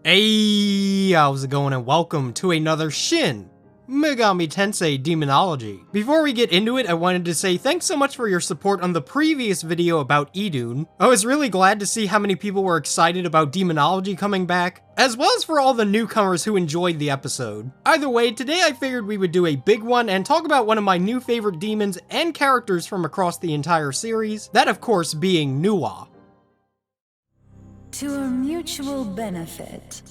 Hey, how's it going, and welcome to another Shin Megami Tensei Demonology. Before we get into it, I wanted to say thanks so much for your support on the previous video about Idun. I was really glad to see how many people were excited about Demonology coming back, as well as for all the newcomers who enjoyed the episode. Either way, today I figured we would do a big one and talk about one of my new favorite demons and characters from across the entire series, that of course being Nuwa. To a mutual benefit.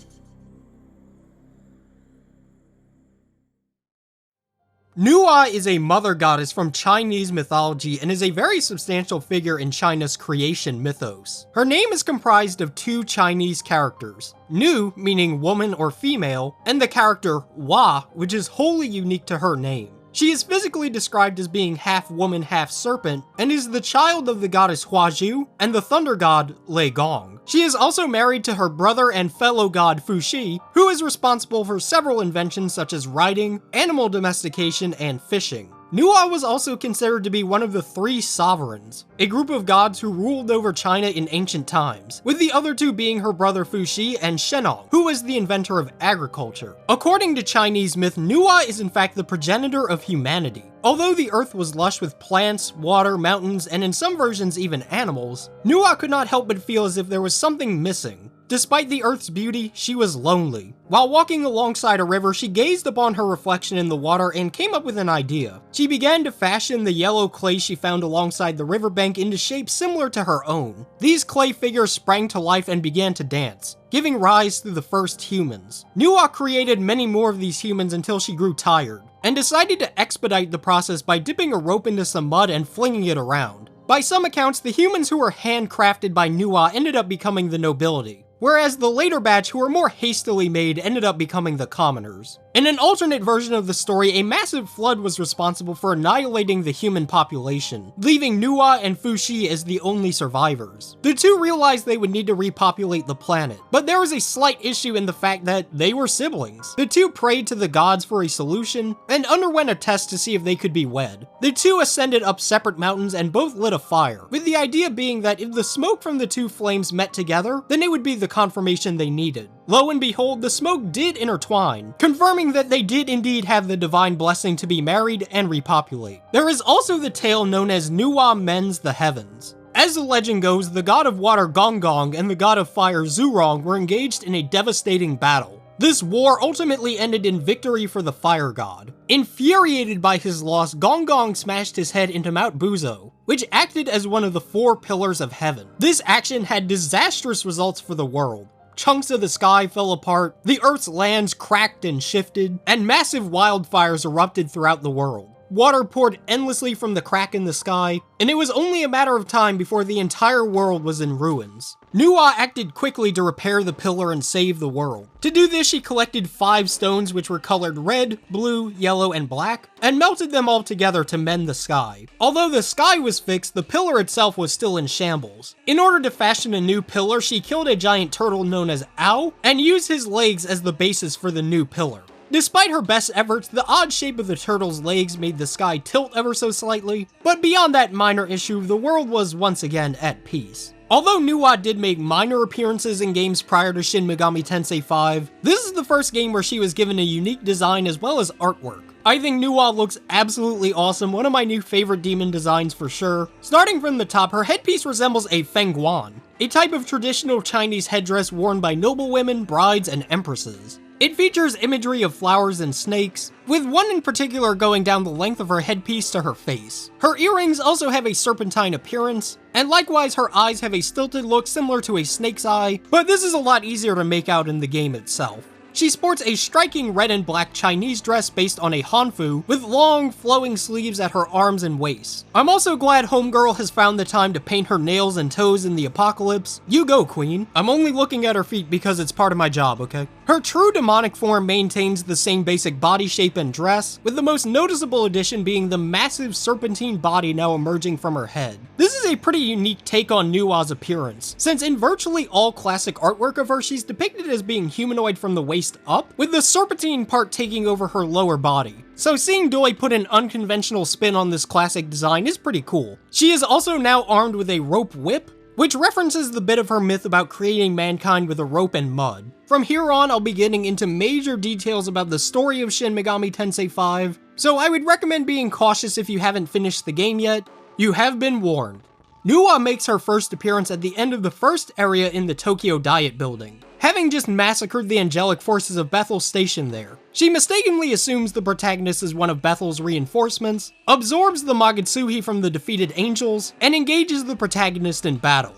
Nuwa is a mother goddess from Chinese mythology and is a very substantial figure in China's creation mythos. Her name is comprised of two Chinese characters, Nu, meaning woman or female, and the character Wa, which is wholly unique to her name. She is physically described as being half woman, half serpent, and is the child of the goddess Huazhu and the thunder god Lei Gong. She is also married to her brother and fellow god Fuxi, who is responsible for several inventions such as riding, animal domestication, and fishing. Nuwa was also considered to be one of the three sovereigns, a group of gods who ruled over China in ancient times, with the other two being her brother Fuxi and Shennong, who was the inventor of agriculture. According to Chinese myth, Nuwa is in fact the progenitor of humanity. Although the earth was lush with plants, water, mountains, and in some versions even animals, Nuwa could not help but feel as if there was something missing. Despite the earth's beauty, she was lonely. While walking alongside a river, she gazed upon her reflection in the water and came up with an idea. She began to fashion the yellow clay she found alongside the riverbank into shapes similar to her own. These clay figures sprang to life and began to dance, giving rise to the first humans. Nuwa created many more of these humans until she grew tired, and decided to expedite the process by dipping a rope into some mud and flinging it around. By some accounts, the humans who were handcrafted by Nuwa ended up becoming the nobility, whereas the later batch who were more hastily made ended up becoming the commoners. In an alternate version of the story, a massive flood was responsible for annihilating the human population, leaving Nuwa and Fuxi as the only survivors. The two realized they would need to repopulate the planet, but there was a slight issue in the fact that they were siblings. The two prayed to the gods for a solution, and underwent a test to see if they could be wed. The two ascended up separate mountains and both lit a fire, with the idea being that if the smoke from the two flames met together, then it would be the confirmation they needed. Lo and behold, the smoke did intertwine, confirming that they did indeed have the divine blessing to be married and repopulate. There is also the tale known as Nuwa Mends the Heavens. As the legend goes, the god of water Gong Gong and the god of fire Zhurong were engaged in a devastating battle. This war ultimately ended in victory for the fire god. Infuriated by his loss, Gong Gong smashed his head into Mount Buzo, which acted as one of the four pillars of heaven. This action had disastrous results for the world. Chunks of the sky fell apart, the Earth's lands cracked and shifted, and massive wildfires erupted throughout the world. Water poured endlessly from the crack in the sky, and it was only a matter of time before the entire world was in ruins. Nuwa acted quickly to repair the pillar and save the world. To do this, she collected 5 stones which were colored red, blue, yellow, and black, and melted them all together to mend the sky. Although the sky was fixed, the pillar itself was still in shambles. In order to fashion a new pillar, she killed a giant turtle known as Ao, and used his legs as the basis for the new pillar. Despite her best efforts, the odd shape of the turtle's legs made the sky tilt ever so slightly, but beyond that minor issue, the world was once again at peace. Although Nuwa did make minor appearances in games prior to Shin Megami Tensei V, this is the first game where she was given a unique design as well as artwork. I think Nuwa looks absolutely awesome, one of my new favorite demon designs for sure. Starting from the top, her headpiece resembles a fengguan, a type of traditional Chinese headdress worn by noblewomen, brides, and empresses. It features imagery of flowers and snakes, with one in particular going down the length of her headpiece to her face. Her earrings also have a serpentine appearance, and likewise her eyes have a stilted look similar to a snake's eye, but this is a lot easier to make out in the game itself. She sports a striking red and black Chinese dress based on a hanfu, with long, flowing sleeves at her arms and waist. I'm also glad Homegirl has found the time to paint her nails and toes in the apocalypse. You go, queen. I'm only looking at her feet because it's part of my job, okay? Her true demonic form maintains the same basic body shape and dress, with the most noticeable addition being the massive serpentine body now emerging from her head. This is a pretty unique take on Nuwa's appearance, since in virtually all classic artwork of her, she's depicted as being humanoid from the waist up, with the serpentine part taking over her lower body. So seeing Doi put an unconventional spin on this classic design is pretty cool. She is also now armed with a rope whip, which references the bit of her myth about creating mankind with a rope and mud. From here on, I'll be getting into major details about the story of Shin Megami Tensei V, so I would recommend being cautious if you haven't finished the game yet. You have been warned. Nuwa makes her first appearance at the end of the first area in the Tokyo Diet building, having just massacred the angelic forces of Bethel stationed there. She mistakenly assumes the protagonist is one of Bethel's reinforcements, absorbs the Magatsuhi from the defeated angels, and engages the protagonist in battle.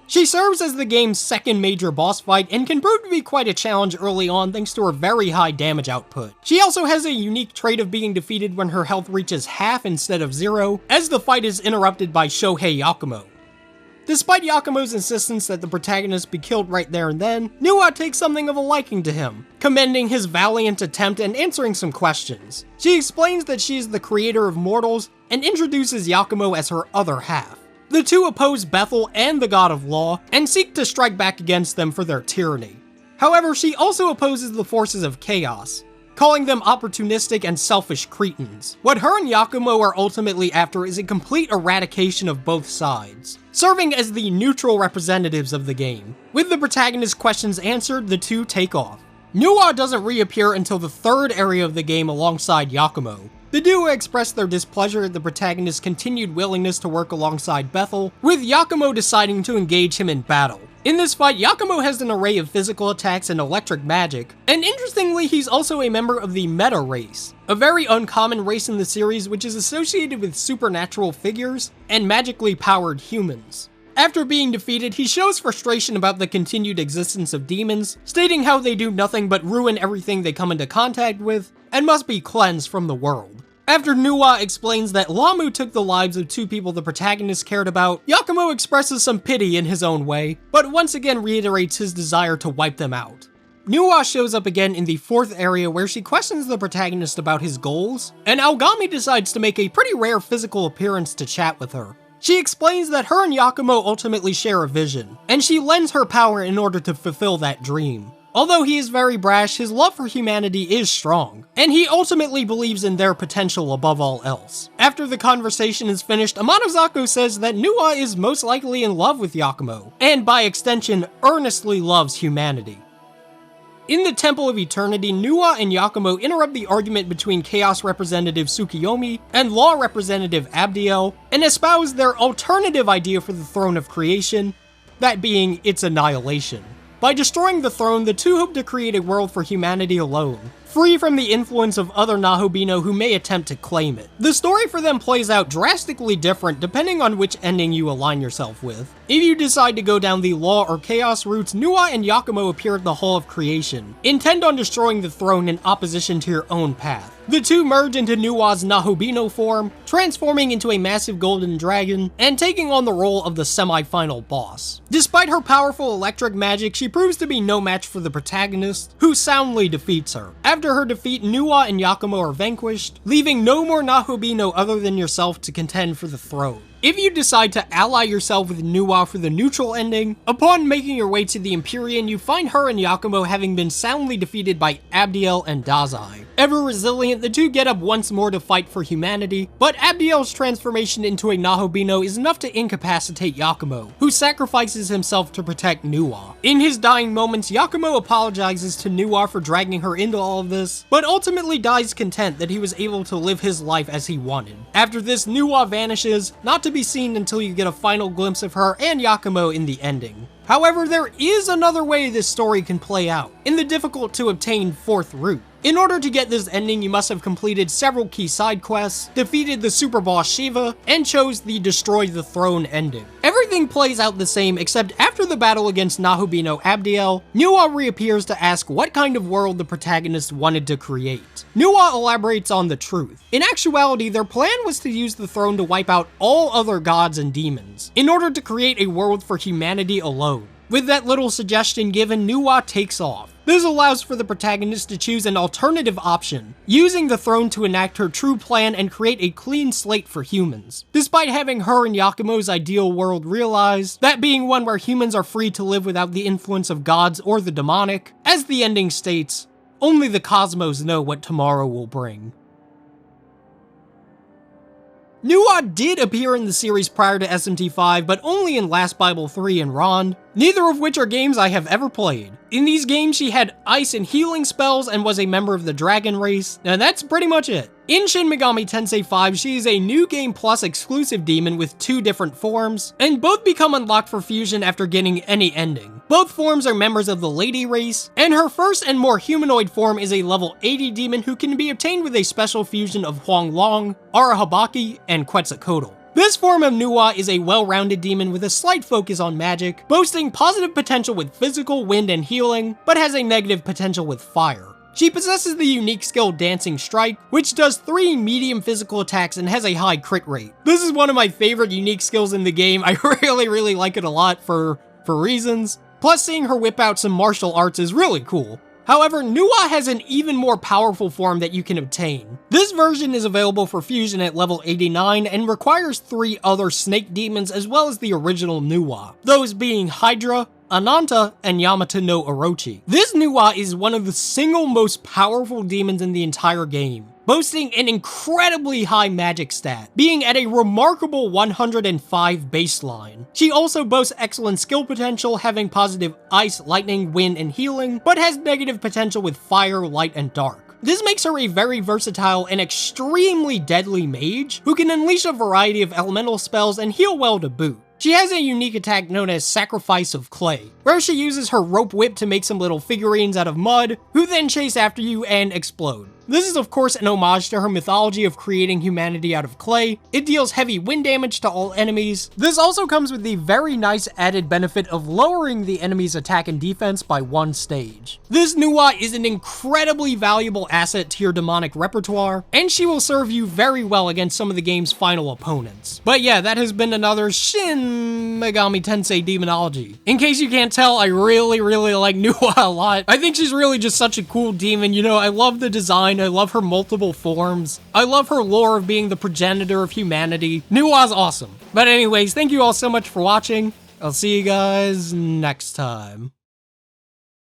She serves as the game's second major boss fight and can prove to be quite a challenge early on thanks to her very high damage output. She also has a unique trait of being defeated when her health reaches half instead of 0, as the fight is interrupted by Shohei Yakumo. Despite Yakumo's insistence that the protagonist be killed right there and then, Nuwa takes something of a liking to him, commending his valiant attempt and answering some questions. She explains that she is the creator of mortals and introduces Yakumo as her other half. The two oppose Bethel and the God of Law, and seek to strike back against them for their tyranny. However, she also opposes the forces of chaos, calling them opportunistic and selfish cretins. What her and Yakumo are ultimately after is a complete eradication of both sides, serving as the neutral representatives of the game. With the protagonist's questions answered, the two take off. Nuwa doesn't reappear until the third area of the game alongside Yakumo. The duo express their displeasure at the protagonist's continued willingness to work alongside Bethel, with Yakumo deciding to engage him in battle. In this fight, Yakumo has an array of physical attacks and electric magic, and interestingly, he's also a member of the Meta race, a very uncommon race in the series which is associated with supernatural figures and magically powered humans. After being defeated, he shows frustration about the continued existence of demons, stating how they do nothing but ruin everything they come into contact with, and must be cleansed from the world. After Nuwa explains that Lamu took the lives of two people the protagonist cared about, Yakumo expresses some pity in his own way, but once again reiterates his desire to wipe them out. Nuwa shows up again in the fourth area where she questions the protagonist about his goals, and Aogami decides to make a pretty rare physical appearance to chat with her. She explains that her and Yakumo ultimately share a vision, and she lends her power in order to fulfill that dream. Although he is very brash, his love for humanity is strong, and he ultimately believes in their potential above all else. After the conversation is finished, Amanozako says that Nuwa is most likely in love with Yakumo, and by extension, earnestly loves humanity. In the Temple of Eternity, Nuwa and Yakumo interrupt the argument between Chaos Representative Tsukiyomi and Law Representative Abdiel, and espouse their alternative idea for the Throne of Creation, that being its annihilation. By destroying the throne, the two hope to create a world for humanity alone, free from the influence of other Nahobino who may attempt to claim it. The story for them plays out drastically different depending on which ending you align yourself with. If you decide to go down the Law or Chaos routes, Nuwa and Yakumo appear at the Hall of Creation, intent on destroying the throne in opposition to your own path. The two merge into Nuwa's Nahobino form, transforming into a massive golden dragon, and taking on the role of the semi-final boss. Despite her powerful electric magic, she proves to be no match for the protagonist, who soundly defeats her. After her defeat, Nuwa and Yakumo are vanquished, leaving no more Nahobino other than yourself to contend for the throne. If you decide to ally yourself with Nuwa for the neutral ending, upon making your way to the Empyrean, you find her and Yakumo having been soundly defeated by Abdiel and Dazai. Ever resilient, the two get up once more to fight for humanity, but Abdiel's transformation into a Nahobino is enough to incapacitate Yakumo, who sacrifices himself to protect Nuwa. In his dying moments, Yakumo apologizes to Nuwa for dragging her into all of this, but ultimately dies content that he was able to live his life as he wanted. After this, Nuwa vanishes, not to be seen until you get a final glimpse of her and Yakumo in the ending. However, there is another way this story can play out, in the difficult to obtain fourth route. In order to get this ending, you must have completed several key side quests, defeated the super boss Shiva, and chose the Destroy the Throne ending. Everything plays out the same, except after the battle against Nahobino Abdiel, Nuwa reappears to ask what kind of world the protagonist wanted to create. Nuwa elaborates on the truth. In actuality, their plan was to use the throne to wipe out all other gods and demons, in order to create a world for humanity alone. With that little suggestion given, Nuwa takes off. This allows for the protagonist to choose an alternative option, using the throne to enact her true plan and create a clean slate for humans. Despite having her and Yakumo's ideal world realized, that being one where humans are free to live without the influence of gods or the demonic, as the ending states, only the cosmos know what tomorrow will bring. Nuwa did appear in the series prior to SMT V, but only in Last Bible 3 and Rond, neither of which are games I have ever played. In these games, she had ice and healing spells and was a member of the dragon race, and that's pretty much it. In Shin Megami Tensei 5, she is a New Game Plus exclusive demon with 2 different forms, and both become unlocked for fusion after getting any ending. Both forms are members of the Lady race, and her first and more humanoid form is a level 80 demon who can be obtained with a special fusion of Huanglong, Arahabaki, and Quetzalcoatl. This form of Nuwa is a well-rounded demon with a slight focus on magic, boasting positive potential with physical, wind, and healing, but has a negative potential with fire. She possesses the unique skill Dancing Strike, which does 3 medium physical attacks and has a high crit rate. This is one of my favorite unique skills in the game. I really like it a lot for reasons. Plus, seeing her whip out some martial arts is really cool. However, Nuwa has an even more powerful form that you can obtain. This version is available for fusion at level 89 and requires 3 other snake demons as well as the original Nuwa, those being Hydra, Ananta, and Yamata no Orochi. This Nuwa is one of the single most powerful demons in the entire game, boasting an incredibly high magic stat, being at a remarkable 105 baseline. She also boasts excellent skill potential, having positive ice, lightning, wind, and healing, but has negative potential with fire, light, and dark. This makes her a very versatile and extremely deadly mage, who can unleash a variety of elemental spells and heal well to boot. She has a unique attack known as Sacrifice of Clay, where she uses her rope whip to make some little figurines out of mud, who then chase after you and explode. This is of course an homage to her mythology of creating humanity out of clay. It deals heavy wind damage to all enemies. This also comes with the very nice added benefit of lowering the enemy's attack and defense by 1 stage. This Nuwa is an incredibly valuable asset to your demonic repertoire, and she will serve you very well against some of the game's final opponents. But yeah, that has been another Shin Megami Tensei Demonology. In case you can't tell, I really like Nuwa a lot. I think she's really just such a cool demon. You know, I love the design. I love her multiple forms. I love her lore of being the progenitor of humanity. Nuwa's awesome. But anyways, thank you all so much for watching. I'll see you guys next time.